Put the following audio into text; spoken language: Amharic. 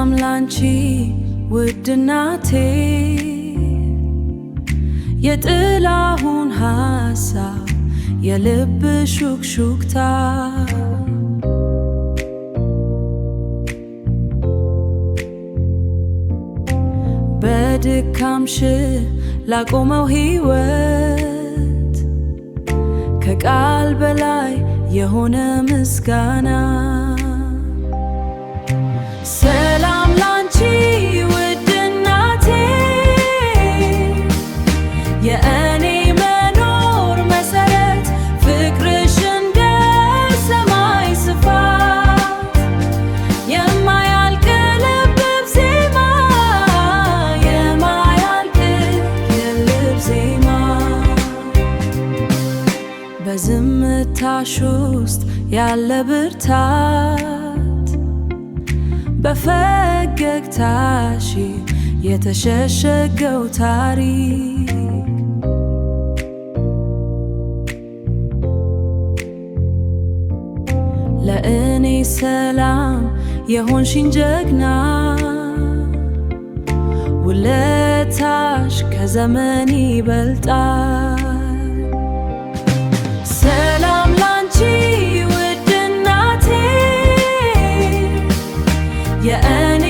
ሰላም ላንቺ ውድ እናቴ የጥላሁን ሐሳብ የልብ ሹክሹክታ በድካምሽ ላቆመው ሕይወት ከቃል በላይ የሆነ ምስጋና ሰላም ላንቺ ውድ እናቴ የእኔ መኖር መሰረት ፍቅርሽ እንደ ሰማይ ስፋት የማያልቅ ልብ ዜማ የማያልቅ የልብ ዜማ በዝምታሽ ውስጥ ያለ ብርታት በፈገግታሽ የተሸሸገው ታሪክ ለእኔ ሰላም የሆንሽኝ ጀግና ውለታሽ ከዘመን ይበልጣል። ሰላም ላንቺ ውድ እናቴ የእኔ